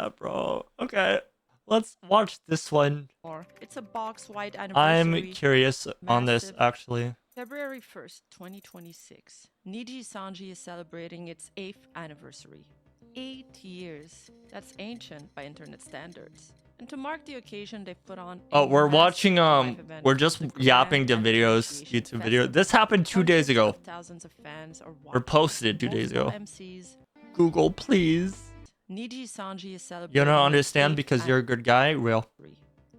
that, bro. Okay, let's watch this one. It's a box white I'm anniversary. curious on this, Massive. actually. February 1st, 2026. Nijisanji is celebrating its 8th anniversary. 8 years. That's ancient by internet standards. And to mark the occasion, they put on a Oh, we're watching, live event we're called just the Grand yapping the videos, Appreciation YouTube video. Festival. This happened 2 days Hundreds ago. of thousands of fans are Or watching. posted 2 days Multiple ago. MCs. Google, please. Nijisanji is celebrating. You don't its understand 8th because you're a good guy? Real.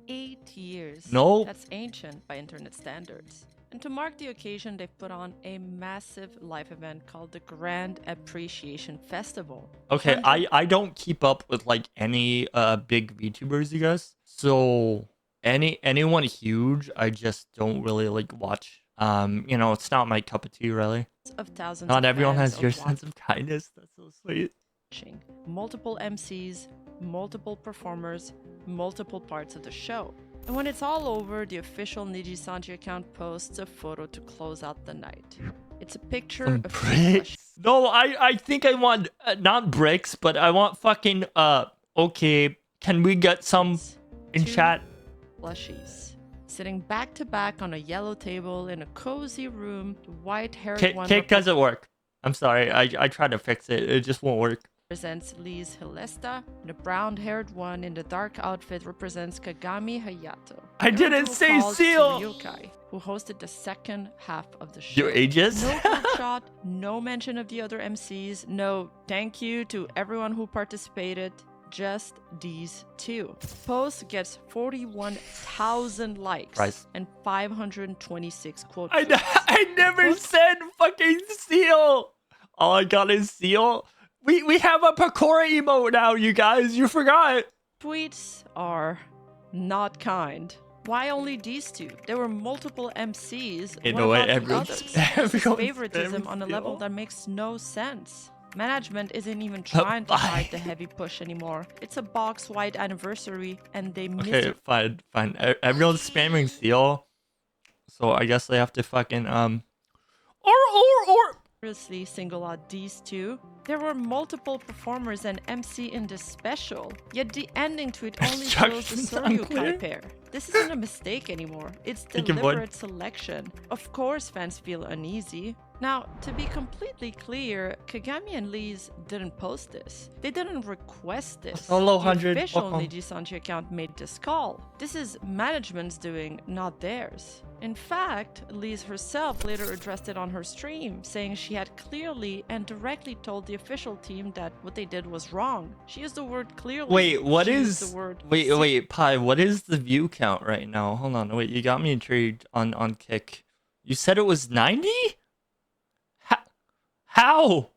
8 years. No. That's ancient by internet standards. And to mark the occasion, they've put on a massive live event called the Grand Appreciation Festival. Okay, I don't keep up with like any big VTubers, you guys. So anyone huge, I just don't really like watch. You know, it's not my cup of tea, really. Of thousands Not of everyone fans has your are sense of kindness. That's so sweet. watching. Multiple MCs, multiple performers, multiple parts of the show. And when it's all over, the official Nijisanji account posts a photo to close out the night. It's a picture Some of bricks. No, I think I want not bricks, but I want fucking okay, can we get some in chat? Plushies. Sitting back to back on a yellow table in a cozy room, the white-haired Cake doesn't work. I'm sorry. I tried to fix it. It just won't work. Represents Lee's Hilesta, and the brown-haired one in the dark outfit represents Kagami Hayato. I didn't say seal! Yokai, who hosted the second half of the show. Your ages? No group shot, no mention of the other MCs, no thank you to everyone who participated, just these two. Post gets 41,000 likes and 526 quotes. I never said fucking seal! All I got is seal. We have a Pakora emote now, you guys. You forgot. Tweets are not kind. Why only these two? There were multiple MCs. In a way, everyone's favoritism on a level that makes no sense. Management isn't even trying to hide the heavy push anymore. It's a box white anniversary, and they miss it. Okay, fine. Everyone's spamming seal, so I guess they have to fucking or seriously single out these two. There were multiple performers and MC in this special, yet the ending tweet only shows the Soryu pair. This isn't a mistake anymore, it's deliberate selection. Of course fans feel uneasy. Now, to be completely clear, Kagami and Lee's didn't post this. They didn't request this. The official Nijisanji account made this call. This is management's doing, not theirs. In fact, Lee's herself later addressed it on her stream, saying she had clearly and directly told the official team that what they did was wrong. She used the word clearly. Wait, what is... Wait, Pi, what is the view count right now? Hold on, wait, you got me intrigued on Kick. You said it was 90? How?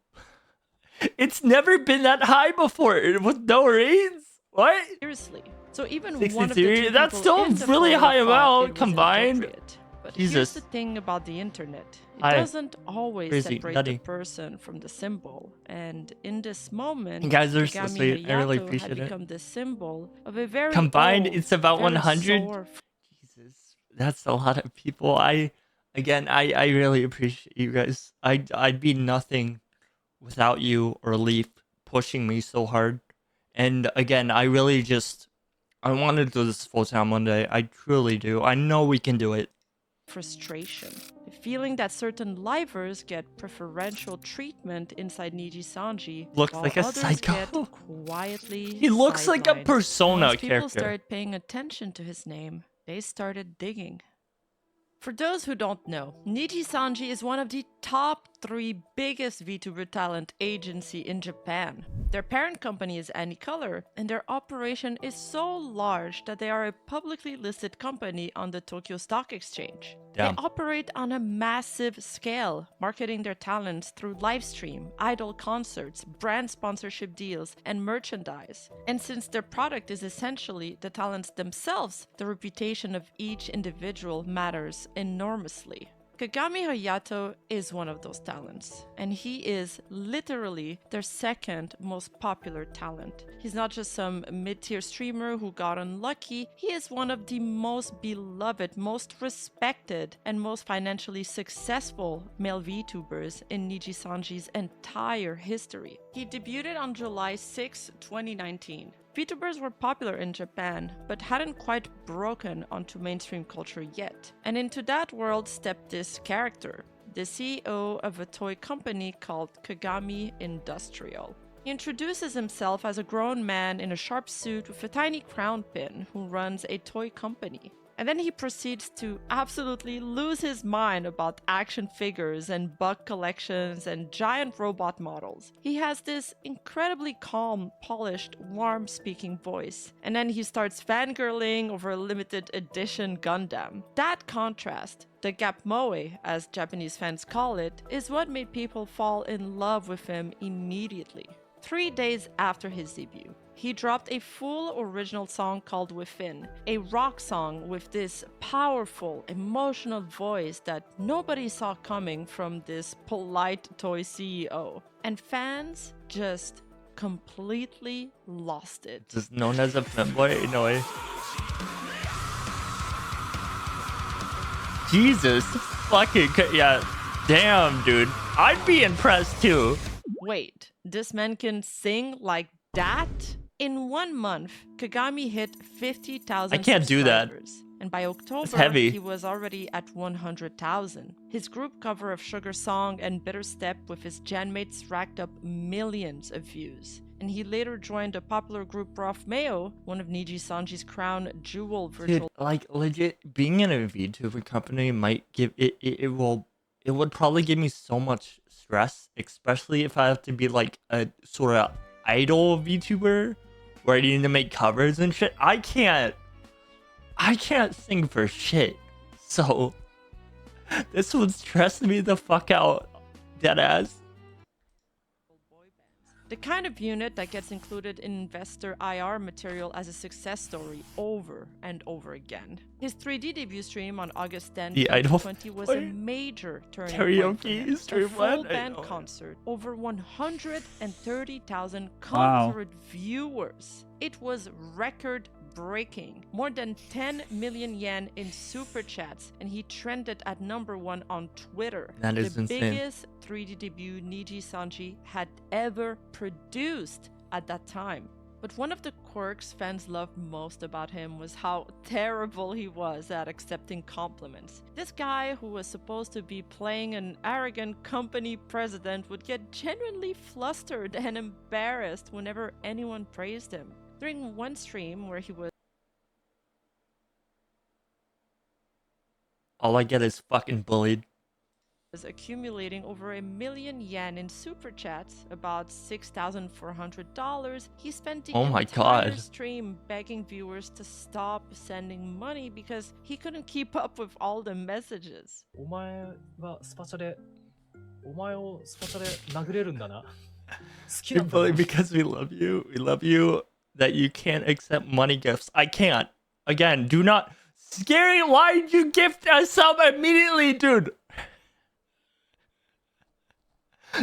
It's never been that high before with no rains. What? Seriously. So even 63? one of the two that's still really high amount combined. But Jesus. here's the thing about the internet. It doesn't always separate the person from the symbol. And in this moment, you guys are so sweet. I really appreciate it. Become the symbol of a very combined, old, it's about 100. Jesus, that's a lot of people. I really appreciate you guys. I'd be nothing without you or Leaf pushing me so hard. And again, I really I want to do this full time one day. I truly do. I know we can do it. Frustration. The feeling that certain livers get preferential treatment inside Nijisanji. Looks like a psycho. Get quietly he looks like a Persona Once character. People started paying attention to his name. They started digging. For those who don't know, Nijisanji is one of the top 3 biggest VTuber talent agency in Japan. Their parent company is Anycolor, and their operation is so large that they are a publicly listed company on the Tokyo Stock Exchange. Damn. They operate on a massive scale, marketing their talents through livestream, idol concerts, brand sponsorship deals, and merchandise. And since their product is essentially the talents themselves, the reputation of each individual matters enormously. Kagami Hayato is one of those talents, and he is literally their second most popular talent. He's not just some mid-tier streamer who got unlucky, he is one of the most beloved, most respected, and most financially successful male VTubers in Nijisanji's entire history. He debuted on July 6, 2019. VTubers were popular in Japan, but hadn't quite broken onto mainstream culture yet. And into that world stepped this character, the CEO of a toy company called Kagami Industrial. He introduces himself as a grown man in a sharp suit with a tiny crown pin who runs a toy company. And then he proceeds to absolutely lose his mind about action figures and bug collections and giant robot models. He has this incredibly calm, polished, warm-speaking voice. And then he starts fangirling over a limited edition Gundam. That contrast, the gap moe, as Japanese fans call it, is what made people fall in love with him immediately. 3 days after his debut, he dropped a full original song called Within, a rock song with this powerful, emotional voice that nobody saw coming from this polite toy CEO. And fans just completely lost it. This is known as a fanboy, no way. Jesus fucking, yeah, damn, dude. I'd be impressed too. Wait, this man can sing like that? In 1 month, Kagami hit 50,000 I can't do that. And by October, heavy. he was already at 100,000. His group cover of Sugar Song and Bitter Step with his Janmates racked up millions of views. And he later joined a popular group Rough Mayo, one of Nijisanji's crown jewel virtual. Dude, like legit, being in a VTuber company might give it would probably give me so much stress, especially if I have to be like a sort of idol VTuber where I need to make covers and shit. I can't sing for shit. So this would stress me the fuck out. Deadass. The kind of unit that gets included in investor IR material as a success story over and over again. His 3D debut stream on August 10, 2020 was a major turning point for him. A full band concert, over 130,000 concert viewers. It was record-breaking. More than 10 million yen in super chats, and he trended at #1 on Twitter. That is insane. The biggest 3D debut Nijisanji had ever produced at that time. But one of the quirks fans loved most about him was how terrible he was at accepting compliments. This guy, who was supposed to be playing an arrogant company president, would get genuinely flustered and embarrassed whenever anyone praised him. During one stream where he was all I get is fucking bullied. Accumulating over 1 million yen in super chats, about $6,400, he spent the entire stream begging viewers to stop sending money because he couldn't keep up with all the messages. You're bullied because we love you. We love you that you can't accept money gifts. I can't. Again, do not. Scary, why'd you gift us sub immediately, dude?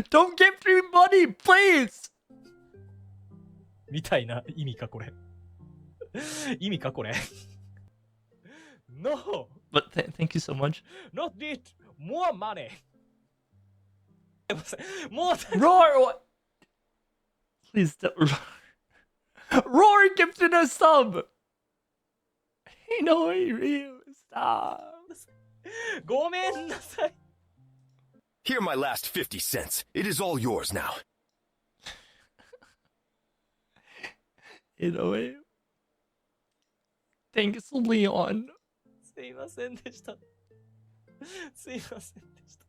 Don't gift me money, please! みたいな意味かこれ。意味かこれ。No! But thank you so much. Not need more money! More Roar! What? Please don't. Roar gifted a sub! You know what you stop. ごめんなさい。 Here my last 50 cents. It is all yours now. You know it. Thanks, Leon. すいませんでした。すいませんでした。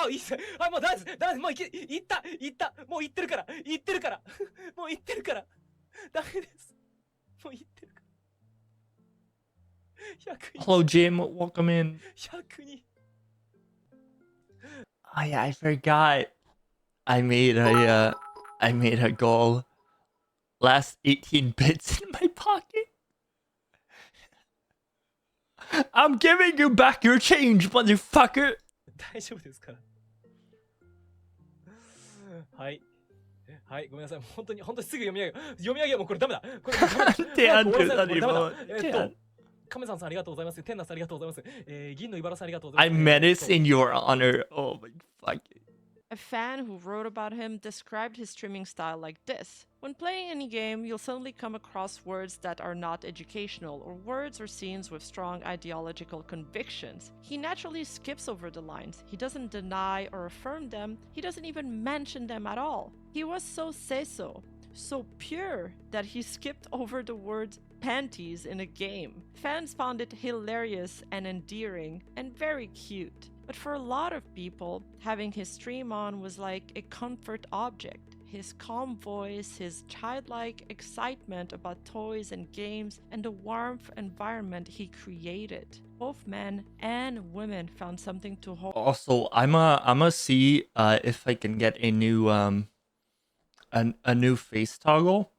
あ、いいっす。あ、もうダメです。ダメです。もう行った。もう行ってるから。行ってるから。もう行ってるから。ダメです。もう行ってるから。100 Hello, Jim. Welcome in. 102 Oh yeah, I forgot. I made a goal. Last 18 bits in my pocket. I'm giving you back your change, motherfucker. 大丈夫ですから。はい。はい、ごめんなさい。本当にすぐ読み上げよう。もうこれダメだ。これダメだ。カメさんありがとうございます。テンナさんありがとうございます。銀の茨さんありがとうございます。I menace in your honor. Oh my fuck. A fan who wrote about him described his streaming style like this. When playing any game, you'll suddenly come across words that are not educational, or words or scenes with strong ideological convictions. He naturally skips over the lines. He doesn't deny or affirm them. He doesn't even mention them at all. He was so seiso, so pure, that he skipped over the word panties in a game. Fans found it hilarious and endearing and very cute. But for a lot of people, having his stream on was like a comfort object. His calm voice, his childlike excitement about toys and games, and the warmth environment he created. Both men and women found something to hold. Also, I'ma see if I can get a new a new face toggle.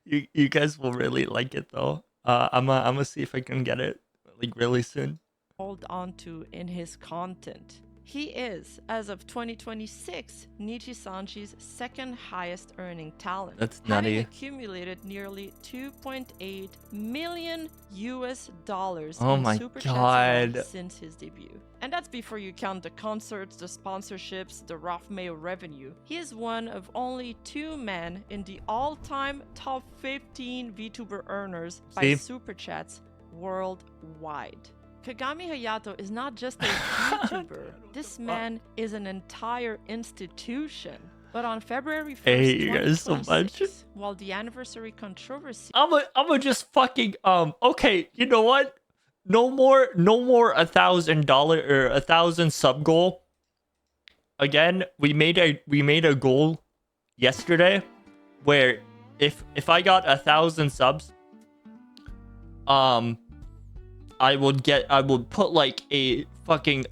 You guys will really like it though. I'ma see if I can get it like really soon. Hold on to in his content. He is, as of 2026, Nijisanji's second highest earning talent. That's having nutty. accumulated nearly $2.8 million Oh in my super chats alone God. since his debut. And that's before you count the concerts, the sponsorships, the rough mail revenue. He is one of only 2 men in the all-time top 15 VTuber earners by See? super chats worldwide. Kagami Hayato is not just a VTuber. This man is an entire institution. But on February 1st, Hey, you guys so much. 2026, while the anniversary controversy I'ma just fucking okay, you know what? No more $1,000 or 1,000 sub goal. Again, we made a goal yesterday where if I got 1,000 subs, I would put like a fucking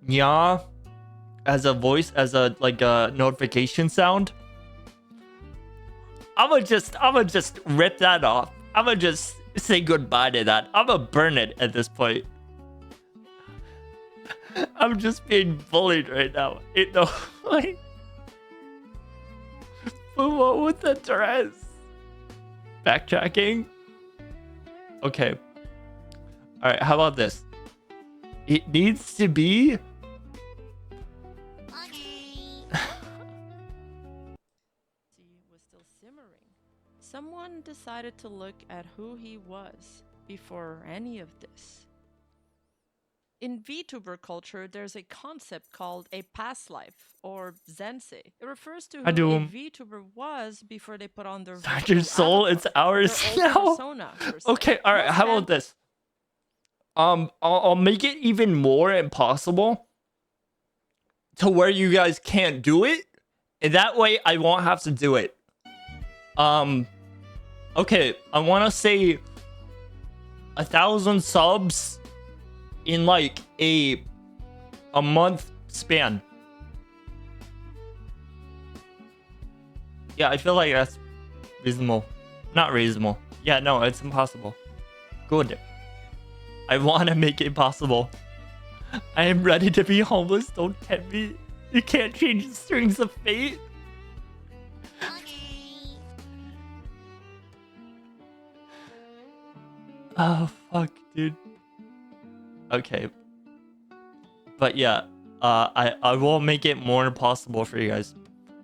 nya as a voice, as a like a notification sound. I'ma just rip that off. I'ma just say goodbye to that. I'ma burn it at this point. I'm just being bullied right now. Ain't no like, but what with the dress? Backtracking. Okay. All right. How about this? It needs to be. was still simmering. Someone decided to look at who he was before any of this. In VTuber culture, there's a concept called a past life, or Zensei. It refers to who I do. a VTuber was before they put on their Inside your virtual soul, avatar, it's ours their old now. persona, per se. Okay, all right. Most How fans about this? I'll make it even more impossible to where you guys can't do it, and that way I won't have to do it. Okay, I want to say 1,000 subs in like a month span. Yeah, I feel like that's reasonable. Not reasonable. Yeah, no, it's impossible. Good. I want to make it possible. I am ready to be homeless. Don't tempt me. You can't change the strings of fate. Oh, fuck, dude. Okay. But yeah, I will make it more impossible for you guys.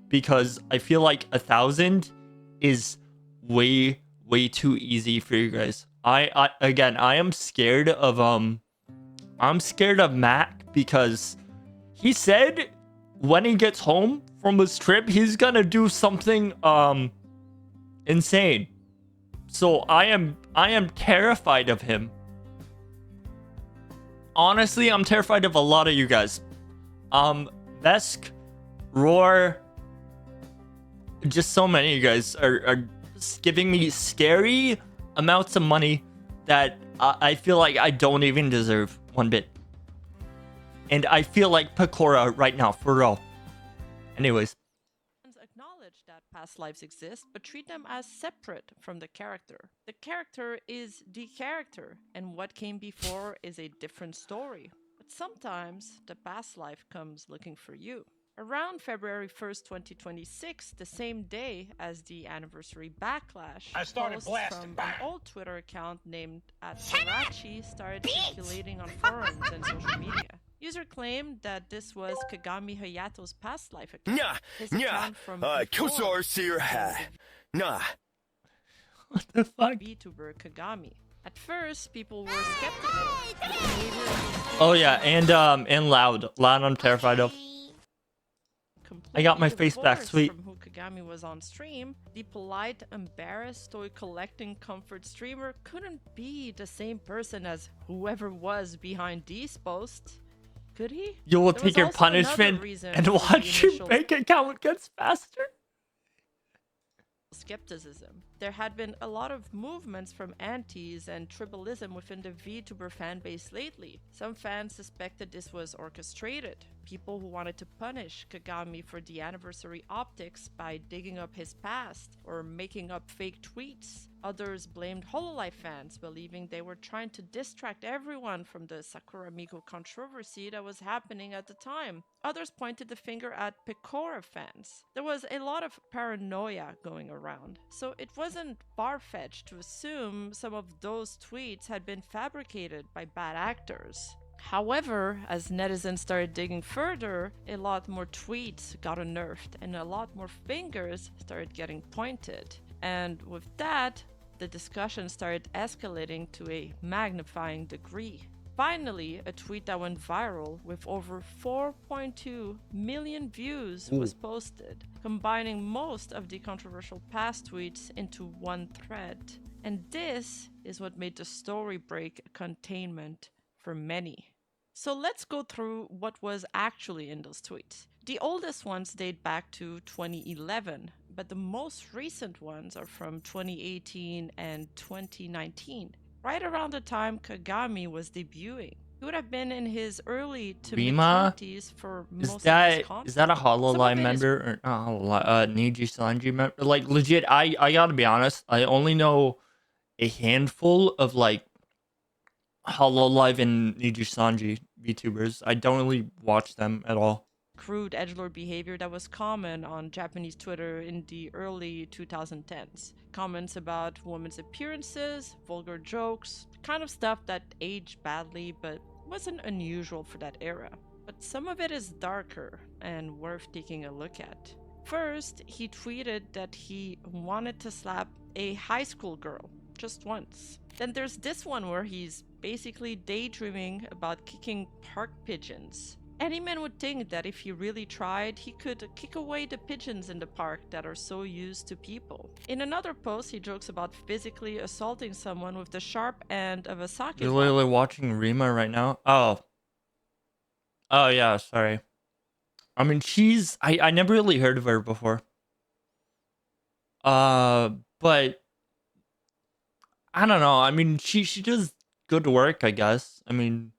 Because I feel like 1,000 is way too easy for you guys. I am scared of I'm scared of Mac because he said when he gets home from his trip he's gonna do something insane. So I am terrified of him. Honestly, I'm terrified of a lot of you guys. Vesk, Roar, just so many of you guys are giving me scary amounts of money that I feel like I don't even deserve one bit. And I feel like Pecora right now, for real. Anyways. Acknowledge that past lives exist, but treat them as separate from the character. The character is the character, and what came before is a different story. But sometimes the past life comes looking for you. Around February 1st, 2026, the same day as the anniversary backlash, I started posts blasting. from an old Twitter account named @Tarachi started circulating on forums and social media. User claimed that this was Kagami Hayato's past life account. Nya, His nya, account from before Kosar Seer Ha. Nah. What the fuck? Vtuber Kagami. At first, people were skeptical. The behavior was Oh yeah, and loud. Loud I'm terrified of. I got my completely face back, divorced sweet. From who Kagami was on stream, the polite, embarrassed, toy collecting comfort streamer couldn't be the same person as whoever was behind these posts. Could he? You will There take was your also another punishment reason and for the watch your initial bank account gets faster. skepticism. There had been a lot of movements from antis and tribalism within the VTuber fanbase lately. Some fans suspected this was orchestrated. People who wanted to punish Kagami for the anniversary optics by digging up his past or making up fake tweets. Others blamed Hololive fans, believing they were trying to distract everyone from the Sakura Miku controversy that was happening at the time. Others pointed the finger at Pecora fans. There was a lot of paranoia going around, so it wasn't far-fetched to assume some of those tweets had been fabricated by bad actors. However, as netizens started digging further, a lot more tweets got unearthed and a lot more fingers started getting pointed. And with that, the discussion started escalating to a magnifying degree. Finally, a tweet that went viral with over 4.2 million views was posted, combining most of the controversial past tweets into one thread. And this is what made the story break a containment for many. So let's go through what was actually in those tweets. The oldest ones date back to 2011, but the most recent ones are from 2018 and 2019, right around the time Kagami was debuting. He would have been in his early to Rima? mid-20s for Is most of that his is content. that a Some of Hololive it is member or not Hololive, Nijisanji member? Like legit, I gotta be honest. I only know a handful of like Hololive and Nijisanji VTubers. I don't really watch them at all. crude edgelord behavior that was common on Japanese Twitter in the early 2010s. Comments about women's appearances, vulgar jokes, kind of stuff that aged badly but wasn't unusual for that era. But some of it is darker and worth taking a look at. First, he tweeted that he wanted to slap a high school girl just once. Then there's this one where he's basically daydreaming about kicking park pigeons. Any man would think that if he really tried, he could kick away the pigeons in the park that are so used to people. In another post, he jokes about physically assaulting someone with the sharp end of a sake You're bottle. literally watching Rima right now? Oh yeah, sorry. I mean, I never really heard of her before. But I don't know. I mean, she does good work, I guess. I mean,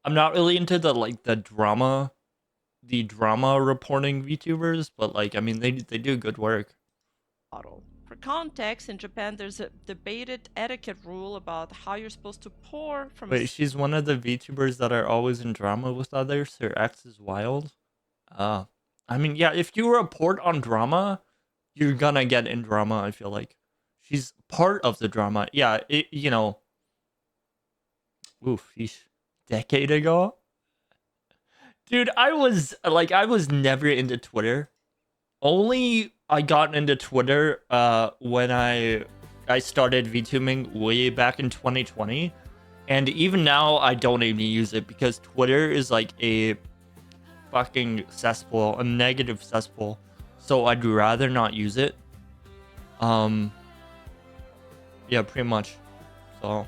I'm not really into the drama reporting VTubers, but like, I mean, they do good work. Bottle. For context, in Japan, there's a debated etiquette rule about how you're supposed to pour from Wait, she's one of the VTubers that are always in drama with others. Her ex is wild. I mean, yeah, if you report on drama, you're gonna get in drama, I feel like. She's part of the drama. Yeah, you know. Oof, decade ago? Dude, I was never into Twitter. Only I got into Twitter when I started VTubing way back in 2020. And even now I don't even use it because Twitter is like a fucking cesspool, a negative cesspool. So I'd rather not use it. Yeah, pretty much. So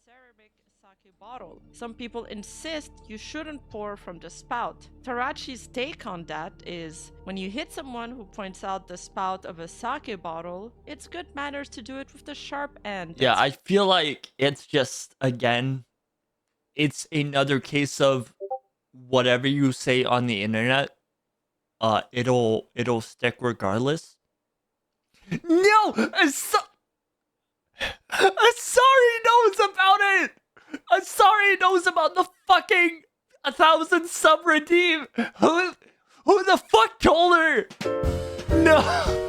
ceramic sake bottle. Some people insist you shouldn't pour from the spout. Tarachi's take on that is, when you hit someone who points out the spout of a sake bottle, it's good manners to do it with the sharp end. yeah, I feel like it's just, again, it's another case of whatever you say on the internet, it'll stick regardless. No, Asari knows about it. Asari knows about the fucking. 1,000 sub redeem. Who the fuck told her? No.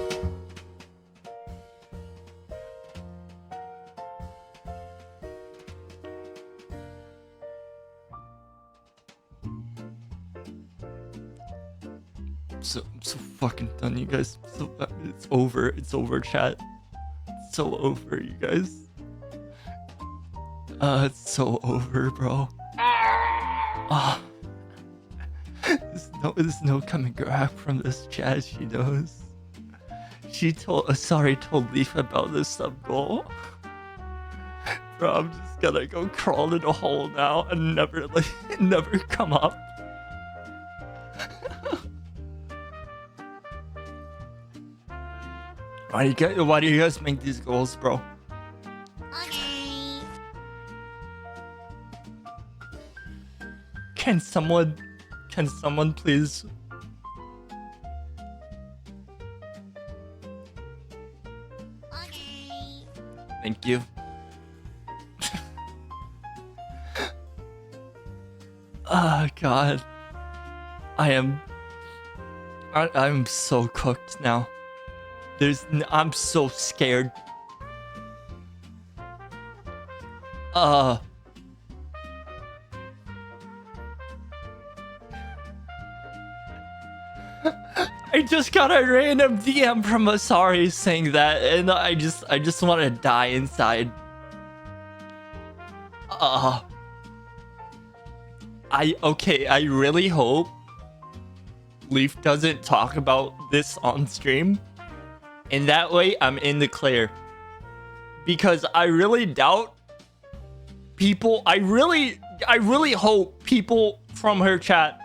I'm so fucking done, you guys. It's over. It's over, chat. It's so over, you guys. It's so over, bro. There's no coming back from this, chat. She knows. She told Leaf about this sub goal. Bro, I'm just gonna go crawl in a hole now and never come up. Why do you guys make these goals, bro? Can someone please? Thank you. Oh god. I'm so cooked now. I'm so scared. I just got a random DM from Asari saying that, and I just want to die inside. I really hope Leaf doesn't talk about this on stream, and that way I'm in the clear. Because I really doubt people. I really hope people from her chat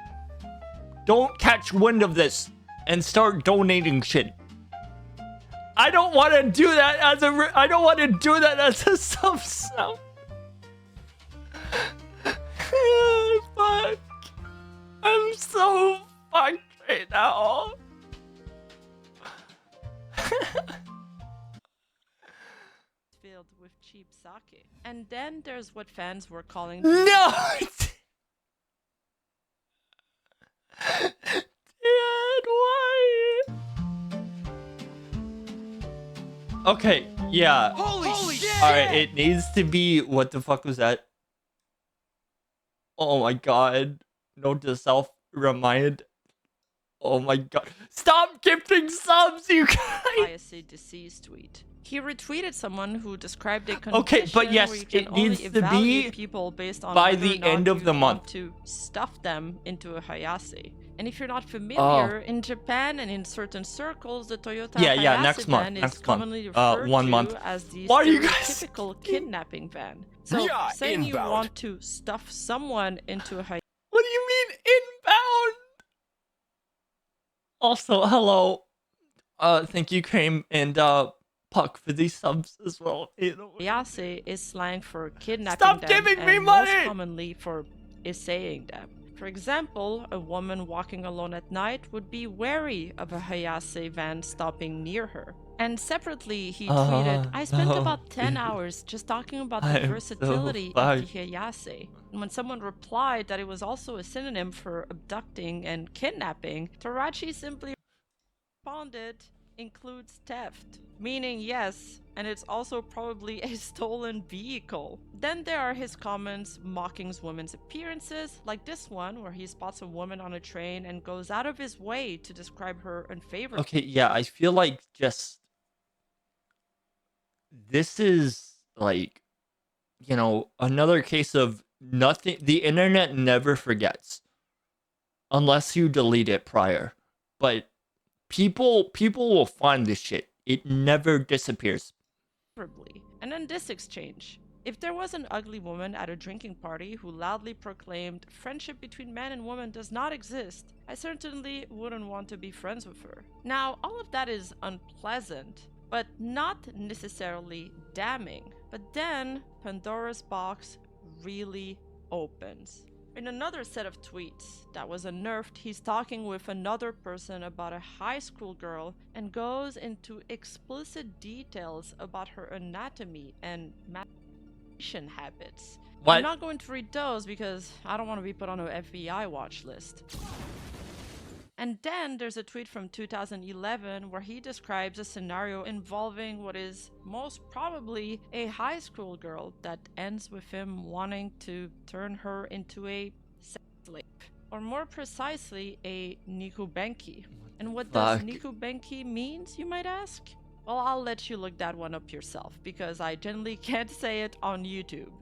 don't catch wind of this and start donating shit. I don't want to do that as a sub snow. Fuck. I'm so fucked right now. Filled with cheap sake. And then there's what fans were calling No. Dad, why? Okay, yeah. Holy shit! Alright, it needs to be. What the fuck was that? Oh my god. Note to self, remind. Oh my god. Stop gifting subs, you guys! ISC deceased tweet. He retweeted someone who described a condition Okay, but yes, where you can it only needs to evaluate be people based on by whether the or not end of you the want month. to stuff them into a Hayase. And if you're not familiar, Oh. in Japan and in certain circles, the Toyota Yeah, Hayase next month, van is next month. commonly referred 1 to month. as the Why are you guys stereotypical kidnapping van. So Yeah, saying you inbound. want to stuff someone into a Hayase. What do you mean inbound? Also, hello. Thank you, Cream and Puck for these subs as well. Hayase is slang for kidnapping Stop them giving me and money! most commonly for essaying them. For example, a woman walking alone at night would be wary of a Hayase van stopping near her. And separately, he tweeted, I spent no, about 10 dude. hours just talking about the I am versatility so of the fucked. Hayase. And when someone replied that it was also a synonym for abducting and kidnapping, Tarachi simply responded, includes theft, meaning yes, and it's also probably a stolen vehicle. Then there are his comments mocking women's appearances, like this one where he spots a woman on a train and goes out of his way to describe her unfavorably. Okay, yeah, I feel like just this is like, you know, another case of nothing. The internet never forgets unless you delete it prior. But people will find this shit. It never disappears. And then this exchange. If there was an ugly woman at a drinking party who loudly proclaimed friendship between man and woman does not exist, I certainly wouldn't want to be friends with her. Now, all of that is unpleasant, but not necessarily damning. But then Pandora's box really opens. In another set of tweets that was unnerved, he's talking with another person about a high school girl and goes into explicit details about her anatomy and masturbation habits. What? I'm not going to read those because I don't want to be put on an FBI watch list. And then there's a tweet from 2011 where he describes a scenario involving what is most probably a high school girl that ends with him wanting to turn her into a sex slave. Or more precisely, a nikubenki. And what does Fuck. nikubenki means, you might ask? Well, I'll let you look that one up yourself because I generally can't say it on YouTube.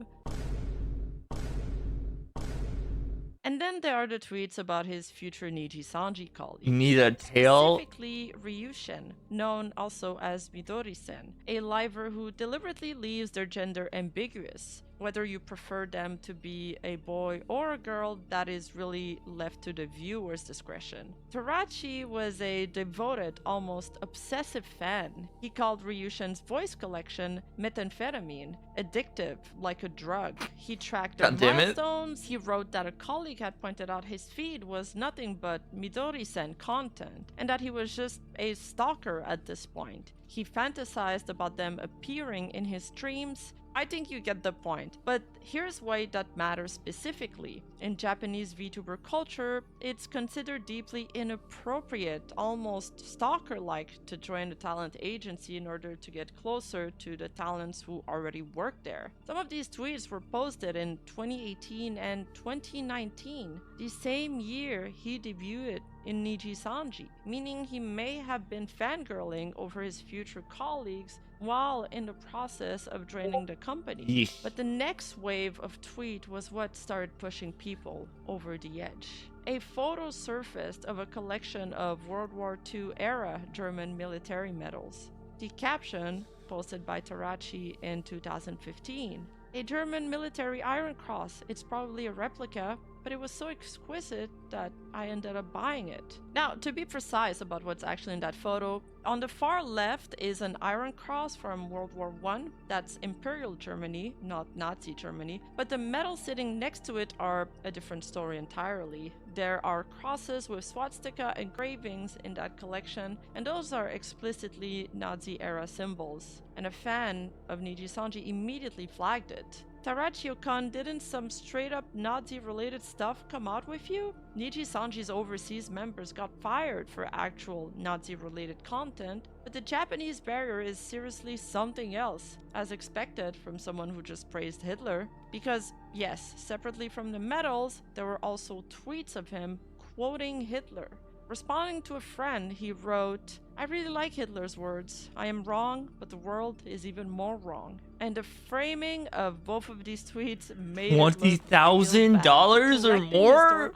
And then there are the tweets about his future Nijisanji colleagues. You need a tail? Specifically Ryushin, known also as Midori-sen, a liver who deliberately leaves their gender ambiguous. Whether you prefer them to be a boy or a girl, that is really left to the viewer's discretion. Tarachi was a devoted, almost obsessive fan. He called Ryushin's voice collection methamphetamine, addictive like a drug. He tracked their milestones. He wrote that a colleague had pointed out his feed was nothing but Midori-sen content, and that he was just a stalker at this point. He fantasized about them appearing in his streams. I think you get the point, but here's why that matters specifically. In Japanese VTuber culture, it's considered deeply inappropriate, almost stalker-like, to join a talent agency in order to get closer to the talents who already work there. Some of these tweets were posted in 2018 and 2019, the same year he debuted in Nijisanji, meaning he may have been fangirling over his future colleagues while in the process of joining the company. Yeesh. But the next wave of tweet was what started pushing people over the edge. A photo surfaced of a collection of World War II era German military medals. The caption, posted by Tarachi in 2015, a German military Iron Cross. It's probably a replica, but it was so exquisite that I ended up buying it. Now, to be precise about what's actually in that photo, on the far left is an Iron Cross from World War I. That's Imperial Germany, not Nazi Germany. But the medals sitting next to it are a different story entirely. There are crosses with swastika engravings in that collection, and those are explicitly Nazi-era symbols. And a fan of Nijisanji immediately flagged it. Tarachi-kun, didn't some straight-up Nazi-related stuff come out with you? Nijisanji's overseas members got fired for actual Nazi-related content, but the Japanese barrier is seriously something else, as expected from someone who just praised Hitler. Because, yes, separately from the medals, there were also tweets of him quoting Hitler. Responding to a friend, he wrote, "I really like Hitler's words. I am wrong, but the world is even more wrong." And the framing of both of these tweets made $20,000 or more?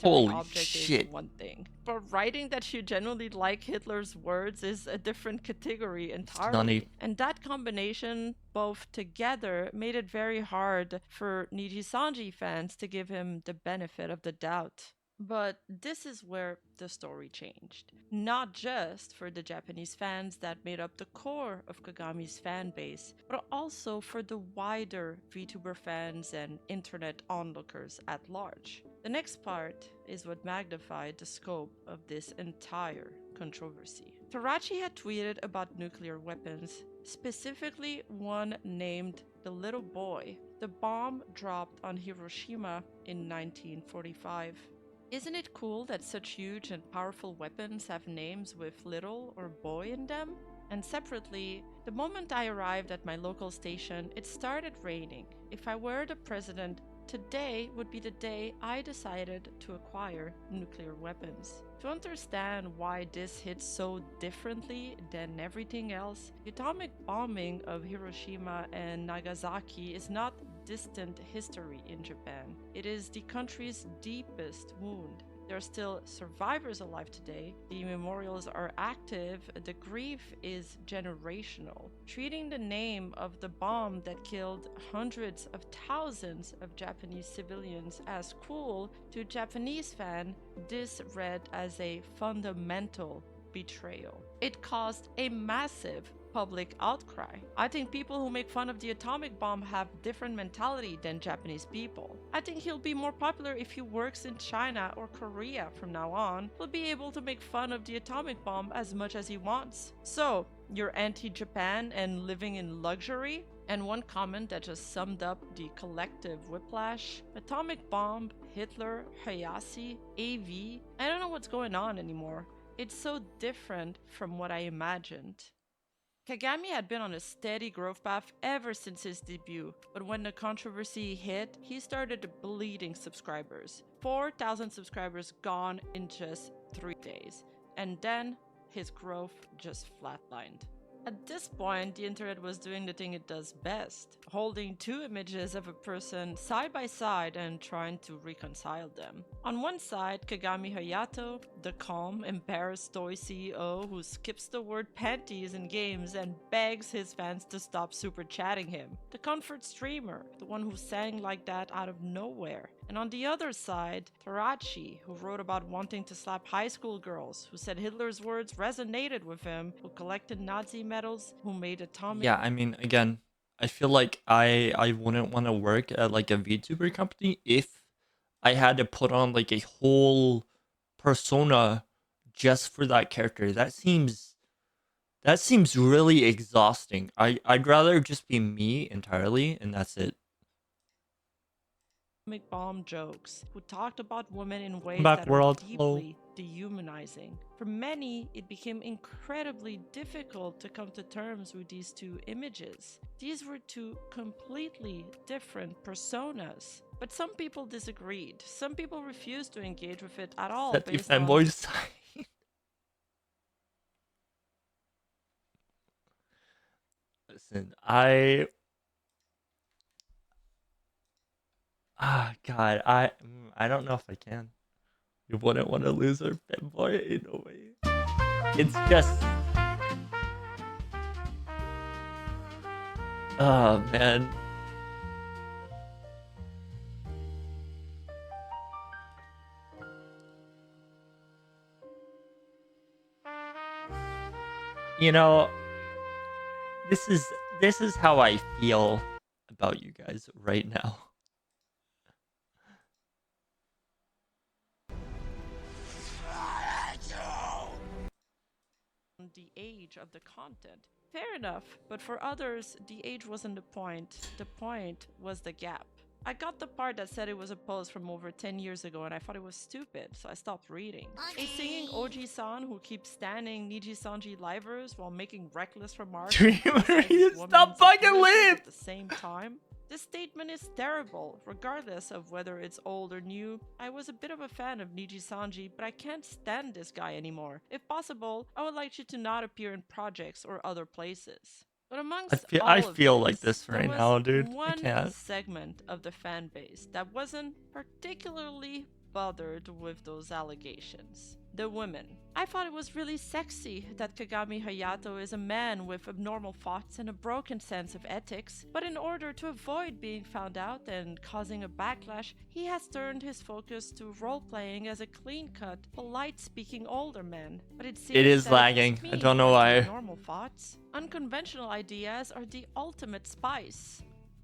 Holy shit. Is one thing. But writing that you genuinely like Hitler's words is a different category entirely. And that combination, both together, made it very hard for Nijisanji fans to give him the benefit of the doubt. But this is where the story changed. Not just for the Japanese fans that made up the core of Kagami's fan base, but also for the wider VTuber fans and internet onlookers at large. The next part is what magnified the scope of this entire controversy. Tarachi had tweeted about nuclear weapons, specifically one named the Little Boy, the bomb dropped on Hiroshima in 1945. Isn't it cool that such huge and powerful weapons have names with little or boy in them? And separately, the moment I arrived at my local station, it started raining. If I were the president, today would be the day I decided to acquire nuclear weapons. To understand why this hits so differently than everything else, the atomic bombing of Hiroshima and Nagasaki is not distant history in Japan. It is the country's deepest wound. There are still survivors alive today. The memorials are active. The grief is generational. Treating the name of the bomb that killed hundreds of thousands of Japanese civilians as cool, to a Japanese fan, this read as a fundamental betrayal. It caused a massive public outcry. I think people who make fun of the atomic bomb have different mentality than Japanese people. I think he'll be more popular if he works in China or Korea from now on. He'll be able to make fun of the atomic bomb as much as he wants. So, you're anti-Japan and living in luxury? And one comment that just summed up the collective whiplash: atomic bomb, Hitler, Hayashi, AV. I don't know what's going on anymore. It's so different from what I imagined. Kagami had been on a steady growth path ever since his debut, but when the controversy hit, he started bleeding subscribers. 4,000 subscribers gone in just 3 days. And then his growth just flatlined. At this point, the internet was doing the thing it does best, holding two images of a person side by side and trying to reconcile them. On one side, Kagami Hayato, the calm, embarrassed toy CEO who skips the word panties in games and begs his fans to stop super chatting him. The comfort streamer, the one who sang like that out of nowhere. And on the other side, Tarachi, who wrote about wanting to slap high school girls, who said Hitler's words resonated with him, who collected Nazi medals, who made atomic... Yeah, I mean, again, I feel like I wouldn't want to work at like a VTuber company if I had to put on like a whole persona just for that character. That seems really exhausting. I'd rather just be me entirely, and that's it. bomb jokes, who talked about women in ways Back that world. are deeply dehumanizing. For many, it became incredibly difficult to come to terms with these two images. These were two completely different personas. But some people disagreed. Some people refused to engage with it at all. Set the Based on fanboys aside. Listen, God, I don't know if I can. You wouldn't want to lose our fanboy in a way. It's just, oh man. You know, this is how I feel about you guys right now. the age of the content. Fair enough, but for others, the age wasn't the point. The point was the gap. I got the part that said it was a post from over 10 years ago and I thought it was stupid, so I stopped reading. A singing Oji-san who keeps standing Nijisanji livers while making reckless remarks. Dreamer, you stop fucking live! At the same time. This statement is terrible, regardless of whether it's old or new. I was a bit of a fan of Nijisanji, but I can't stand this guy anymore. If possible, I would like you to not appear in projects or other places. But amongst I feel like this right now, dude. I one can't. segment of the fan base that wasn't particularly bothered with those allegations. The women. I thought it was really sexy that Kagami Hayato is a man with abnormal thoughts and a broken sense of ethics, but in order to avoid being found out and causing a backlash, he has turned his focus to role-playing as a clean-cut, polite-speaking older man. But it seems It is that lagging. me I don't know with why. normal thoughts. Unconventional ideas are the ultimate spice.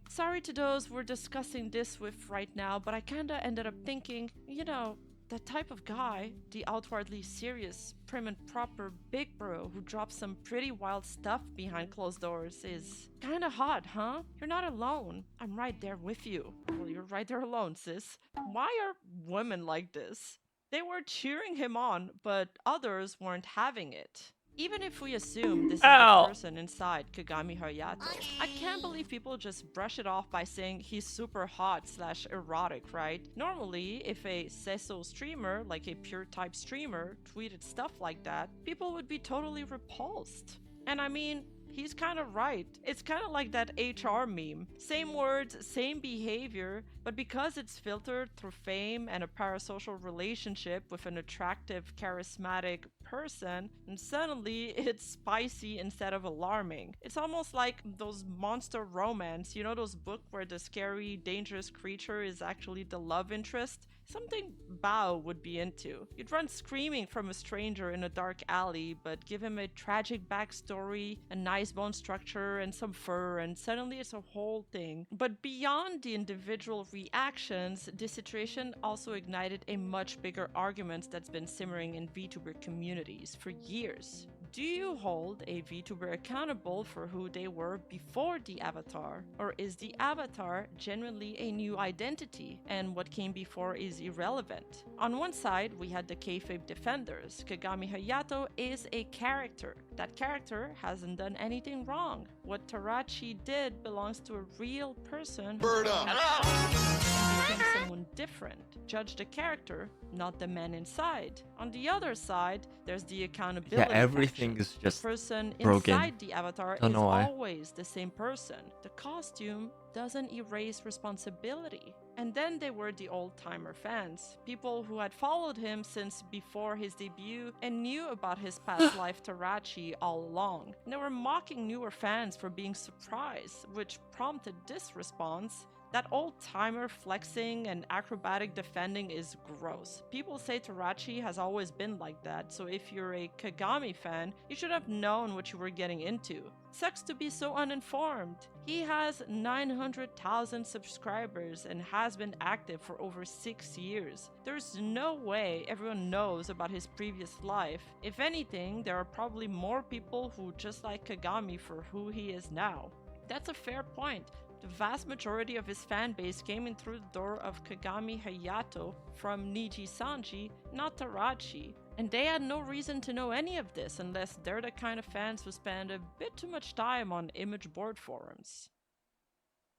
Sorry to those we're discussing this with right now, but I kinda ended up thinking, you know, that type of guy, the outwardly serious, prim and proper big bro who drops some pretty wild stuff behind closed doors is kinda hot, huh? You're not alone. I'm right there with you. Well, you're right there alone, sis. Why are women like this? They were cheering him on, but others weren't having it. Even if we assume this is the person inside Kagami Hayato, I can't believe people just brush it off by saying he's super hot / erotic, right? Normally, if a seso streamer, like a pure type streamer, tweeted stuff like that, people would be totally repulsed. And I mean, he's kind of right. It's kind of like that HR meme. Same words, same behavior, but because it's filtered through fame and a parasocial relationship with an attractive, charismatic person, and suddenly it's spicy instead of alarming. It's almost like those monster romance, you know, those books where the scary, dangerous creature is actually the love interest? Something Bao would be into. You'd run screaming from a stranger in a dark alley, but give him a tragic backstory, a nice bone structure, and some fur, and suddenly it's a whole thing. But beyond the individual reactions, this situation also ignited a much bigger argument that's been simmering in VTuber communities for years. Do you hold a VTuber accountable for who they were before the avatar? Or is the avatar genuinely a new identity and what came before is irrelevant? On one side, we had the kayfabe defenders. Kagami Hayato is a character. That character hasn't done anything wrong. What Tarachi did belongs to a real person who became someone different. Judge the character, not the man inside. On the other side, there's the accountability. Yeah, everything faction. is just The person broken. inside the avatar Don't is know why. always the same person. The costume doesn't erase responsibility. And then they were the old-timer fans, people who had followed him since before his debut and knew about his past life Tarachi all along. And they were mocking newer fans for being surprised, which prompted this response. That old-timer flexing and acrobatic defending is gross. People say Tarachi has always been like that, so if you're a Kagami fan, you should have known what you were getting into. Sucks to be so uninformed. He has 900,000 subscribers and has been active for over 6 years. There's no way everyone knows about his previous life. If anything, there are probably more people who just like Kagami for who he is now. That's a fair point. The vast majority of his fan base came in through the door of Kagami Hayato from Nijisanji, not Tarachi. And they had no reason to know any of this unless they're the kind of fans who spend a bit too much time on image board forums.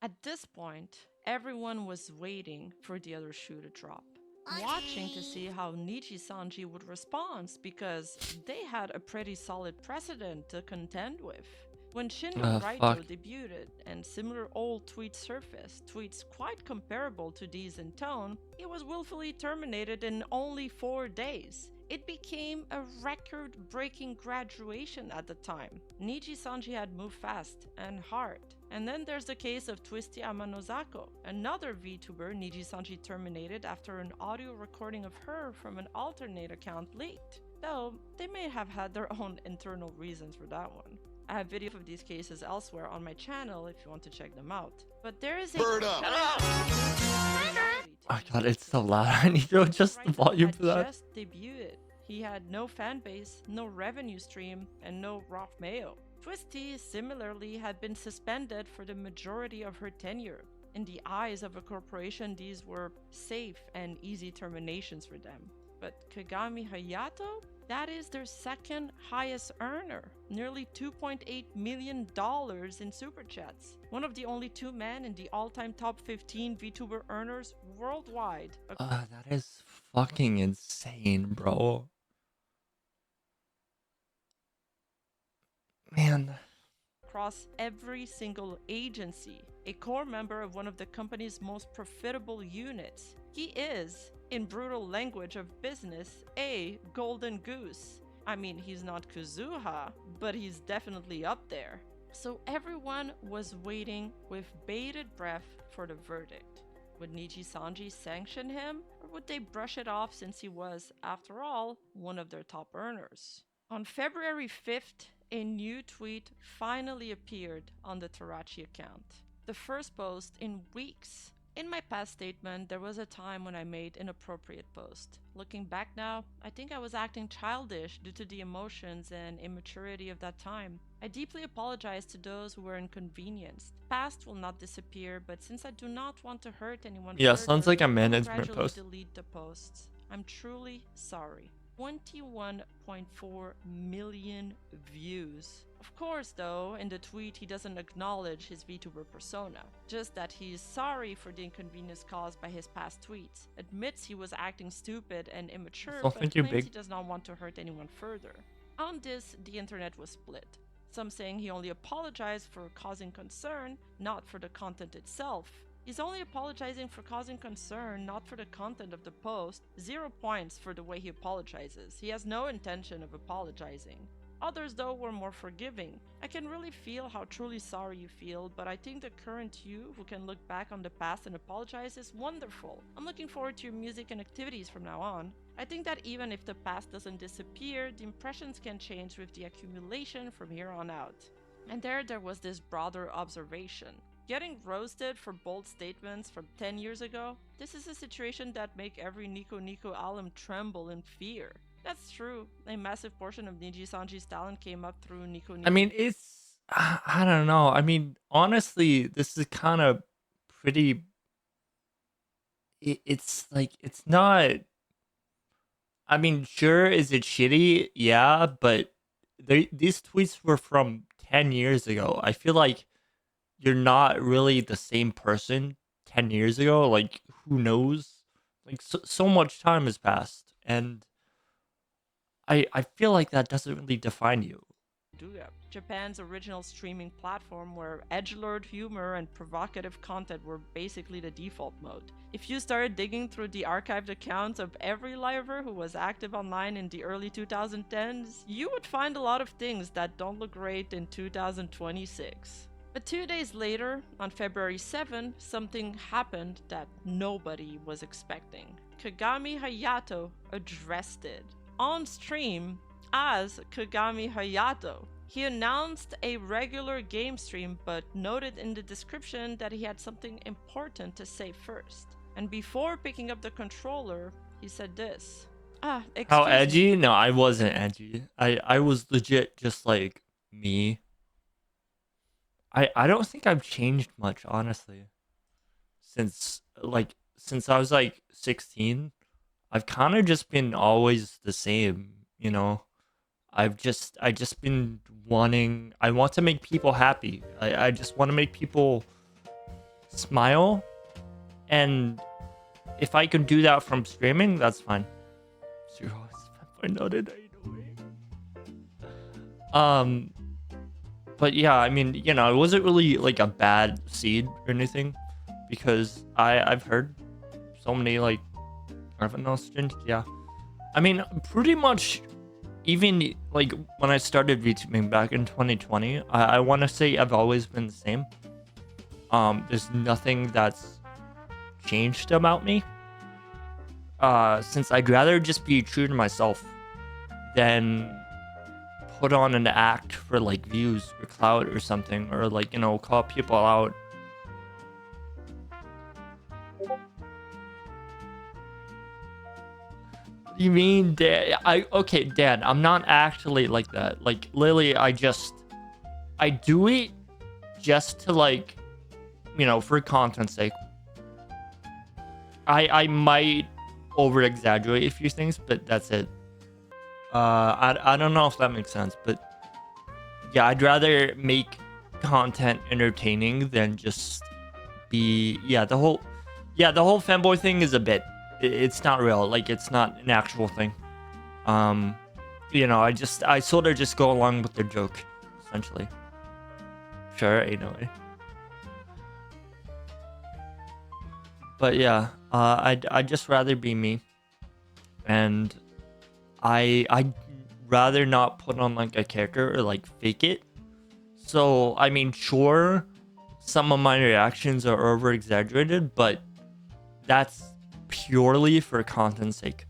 At this point, everyone was waiting for the other shoe to drop. Watching to see how Nijisanji would respond because they had a pretty solid precedent to contend with. When Shindo Raito debuted and similar old tweets surfaced, tweets quite comparable to these in tone, he was willfully terminated in only 4 days. It became a record-breaking graduation at the time. Nijisanji had moved fast and hard. And then there's the case of Twisty Amanozako, another VTuber Nijisanji terminated after an audio recording of her from an alternate account leaked. Though, they may have had their own internal reasons for that one. I have videos of these cases elsewhere on my channel if you want to check them out. But there is a... Bird up! Oh god, it's so loud. I need to adjust the volume for that. Just debuted. He had no fan base, no revenue stream, and no raw mayo. Twisty similarly had been suspended for the majority of her tenure. In the eyes of a corporation, these were safe and easy terminations for them. But Kagami Hayato? That is their second highest earner, nearly $2.8 million in super chats. One of the only 2 men in the all-time top 15 VTuber earners worldwide. That is fucking insane, bro. Man. Across every single agency, a core member of one of the company's most profitable units. He is, in brutal language of business, a golden goose. I mean, he's not Kazuha, but he's definitely up there. So everyone was waiting with bated breath for the verdict. Would Nijisanji sanction him, or would they brush it off since he was, after all, one of their top earners? On February 5th, a new tweet finally appeared on the Tarachi account. The first post in weeks. In my past statement, there was a time when I made inappropriate posts. Looking back now, I think I was acting childish due to the emotions and immaturity of that time. I deeply apologize to those who were inconvenienced. Past will not disappear, but since I do not want to hurt anyone Yeah, further, sounds like a I'll management gradually post. delete the posts. I'm truly sorry. 21.4 million views. Of course, though, in the tweet he doesn't acknowledge his VTuber persona, just that he is sorry for the inconvenience caused by his past tweets, admits he was acting stupid and immature, but claims he does not want to hurt anyone further. On this, the internet was split. Some saying he only apologized for causing concern, not for the content itself. He's only apologizing for causing concern, not for the content of the post. 0 points for the way he apologizes. He has no intention of apologizing. Others, though, were more forgiving. I can really feel how truly sorry you feel, but I think the current you, who can look back on the past and apologize, is wonderful. I'm looking forward to your music and activities from now on. I think that even if the past doesn't disappear, the impressions can change with the accumulation from here on out. And there was this broader observation. Getting roasted for bold statements from 10 years ago? This is a situation that make every Nico Nico alum tremble in fear. That's true. A massive portion of Nijisanji's talent came up through Nico. I mean, I don't know. I mean, honestly, this is kind of pretty. It's like it's not. I mean, sure, is it shitty? Yeah, but these tweets were from 10 years ago. I feel like you're not really the same person 10 years ago. Like, who knows? Like, so much time has passed, and I feel like that doesn't really define you. Japan's original streaming platform where edgelord humor and provocative content were basically the default mode. If you started digging through the archived accounts of every liver who was active online in the early 2010s, you would find a lot of things that don't look great in 2026. But 2 days later, on February 7, something happened that nobody was expecting. Kagami Hayato addressed it on stream as Kagami Hayato. He announced a regular game stream but noted in the description that he had something important to say first. And before picking up the controller, he said this. How edgy? No, I wasn't edgy. I was legit just like me. I don't think I've changed much, honestly. Since I was like 16, I've kind of just been always the same, you know. I just been wanting. I want to make people happy. I just want to make people smile, and if I can do that from streaming, that's fine. Zero is noted. But yeah, I mean, you know, it wasn't really like a bad seed or anything, because I've heard so many like yeah. I mean, pretty much. Even like when I started VTubing back in 2020, I want to say I've always been the same. There's nothing that's changed about me. Since I'd rather just be true to myself than put on an act for like views or clout or something, or like, you know, call people out. You mean, Dan? Okay, Dan, I'm not actually like that. Like, Lily, I do it just to, like, you know, for content's sake. I might over exaggerate a few things, but that's it. I don't know if that makes sense, but yeah, I'd rather make content entertaining than just be the whole fanboy thing is a bit. It's not real. Like, it's not an actual thing. You know, I sort of just go along with the joke, essentially. Sure, ain't no way. But yeah, I'd just rather be me, and I'd rather not put on like a character or like fake it. So I mean, sure, some of my reactions are over exaggerated, but that's purely for content's sake.